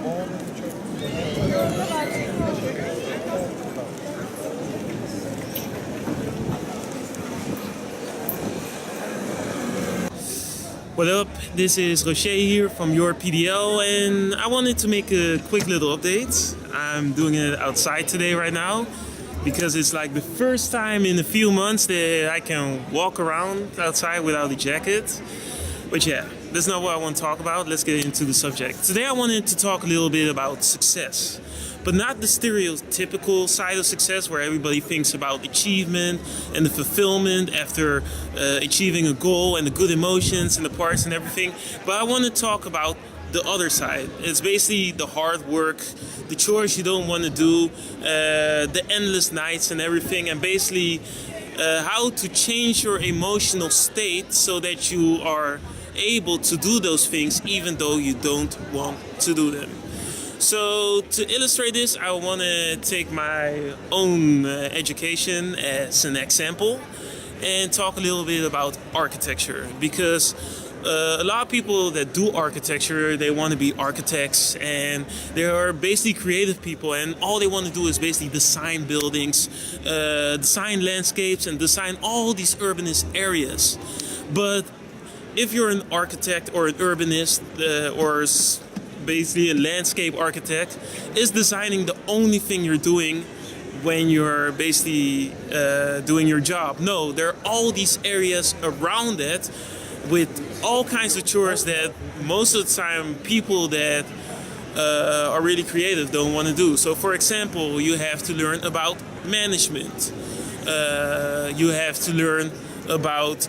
What up? This is Rocher here from your PDL, and I wanted to make a quick little update. I'm doing it outside today right now because it's like the first time in a few months that I can walk around outside without a jacket. But yeah, that's not what I want to talk about. Let's get into the subject. Today I wanted to talk a little bit about success, but not the stereotypical side of success where everybody thinks about achievement and the fulfillment after achieving a goal and the good emotions and the parts and everything. But I want to talk about the other side. It's basically the hard work, the chores you don't want to do, the endless nights and everything, and basically how to change your emotional state so that you are able to do those things even though you don't want to do them. So to illustrate this, I want to take my own education as an example and talk a little bit about architecture, because a lot of people that do architecture, they want to be architects, and they are basically creative people, and all they want to do is basically design buildings, design landscapes, and design all these urbanist areas. But if you're an architect or an urbanist or basically a landscape architect, is designing the only thing you're doing when you're basically doing your job? No, there are all these areas around it with all kinds of chores that most of the time people that are really creative don't want to do. So for example, you have to learn about management. You have to learn about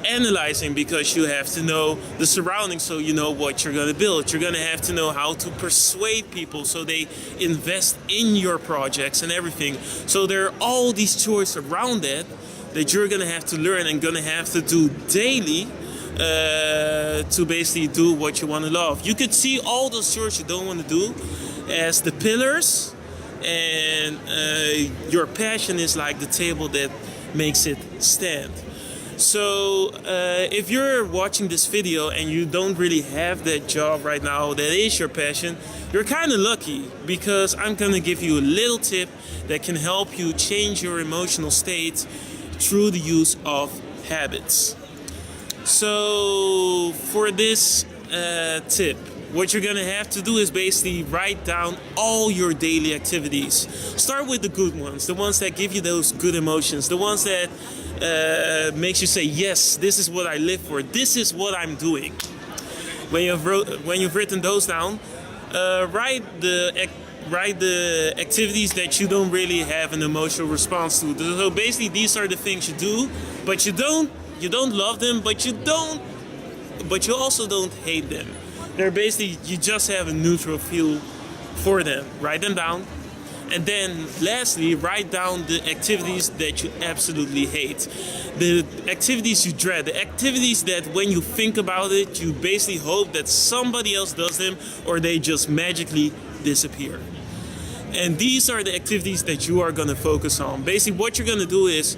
analyzing, because you have to know the surroundings so you know what you're going to build. You're going to have to know how to persuade people so they invest in your projects and everything. So there are all these chores around that you're going to have to learn and going to have to do daily to basically do what you want to love. You could see all those chores you don't want to do as the pillars, and your passion is like the table that makes it stand. So if you're watching this video and you don't really have that job right now that is your passion, you're kind of lucky, because I'm going to give you a little tip that can help you change your emotional state through the use of habits. So for this tip, what you're going to have to do is basically write down all your daily activities. Start with the good ones, the ones that give you those good emotions, the ones that makes you say, yes, this is what I live for, this is what I'm doing. When you've written those down, write the activities that you don't really have an emotional response to. So basically these are the things you do, but you don't love them, but you also don't hate them. They're basically, you just have a neutral feel for them. Write them down. And then lastly, write down the activities that you absolutely hate. The activities you dread. The activities that when you think about it, you basically hope that somebody else does them or they just magically disappear. And these are the activities that you are going to focus on. Basically what you're going to do is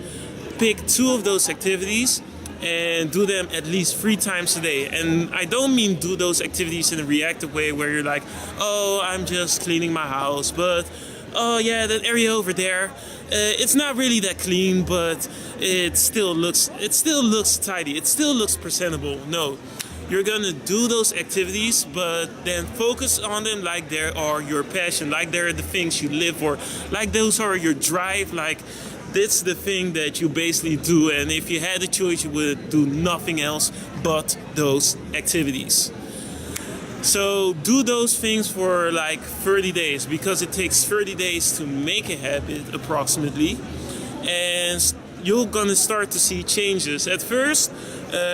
pick 2 of those activities and do them at least 3 times a day. And I don't mean do those activities in a reactive way where you're like, oh, I'm just cleaning my house, but oh yeah, that area over there, it's not really that clean, but it still looks tidy, it still looks presentable. No, you're gonna do those activities, but then focus on them like they are your passion, like they're the things you live for, like those are your drive, like that's the thing that you basically do. And if you had a choice, you would do nothing else but those activities. So do those things for like 30 days, because it takes 30 days to make a habit approximately, and you're gonna start to see changes. At first,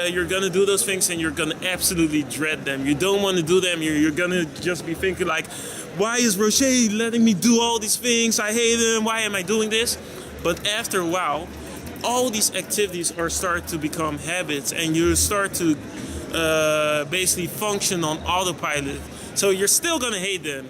you're gonna do those things and you're gonna absolutely dread them. You don't want to do them. You're gonna just be thinking like, why is Rocher letting me do all these things? I hate them. Why am I doing this? But after a while, all these activities are start to become habits, and you start to basically function on autopilot. So you're still gonna hate them.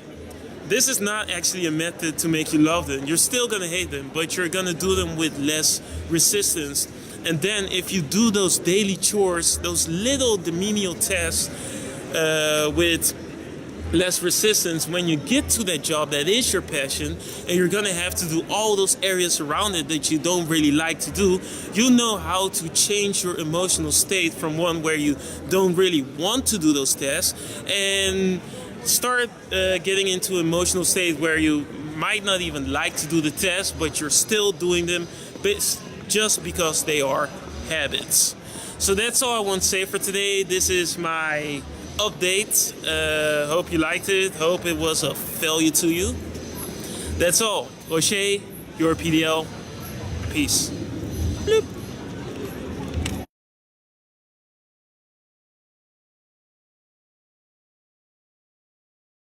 This is not actually a method to make you love them. You're still gonna hate them, but you're gonna do them with less resistance. And then if you do those daily chores, those little demenial tasks with less resistance when you get to that job that is your passion, and you're gonna have to do all those areas around it that you don't really like to do. You know how to change your emotional state from one where you don't really want to do those tasks and start getting into emotional state where you might not even like to do the tasks, but you're still doing them just because they are habits. So that's all I want to say for today. This is my update. Hope you liked it. Hope it was of value to you. That's all. O'Shea, your PDL. Peace. Bloop.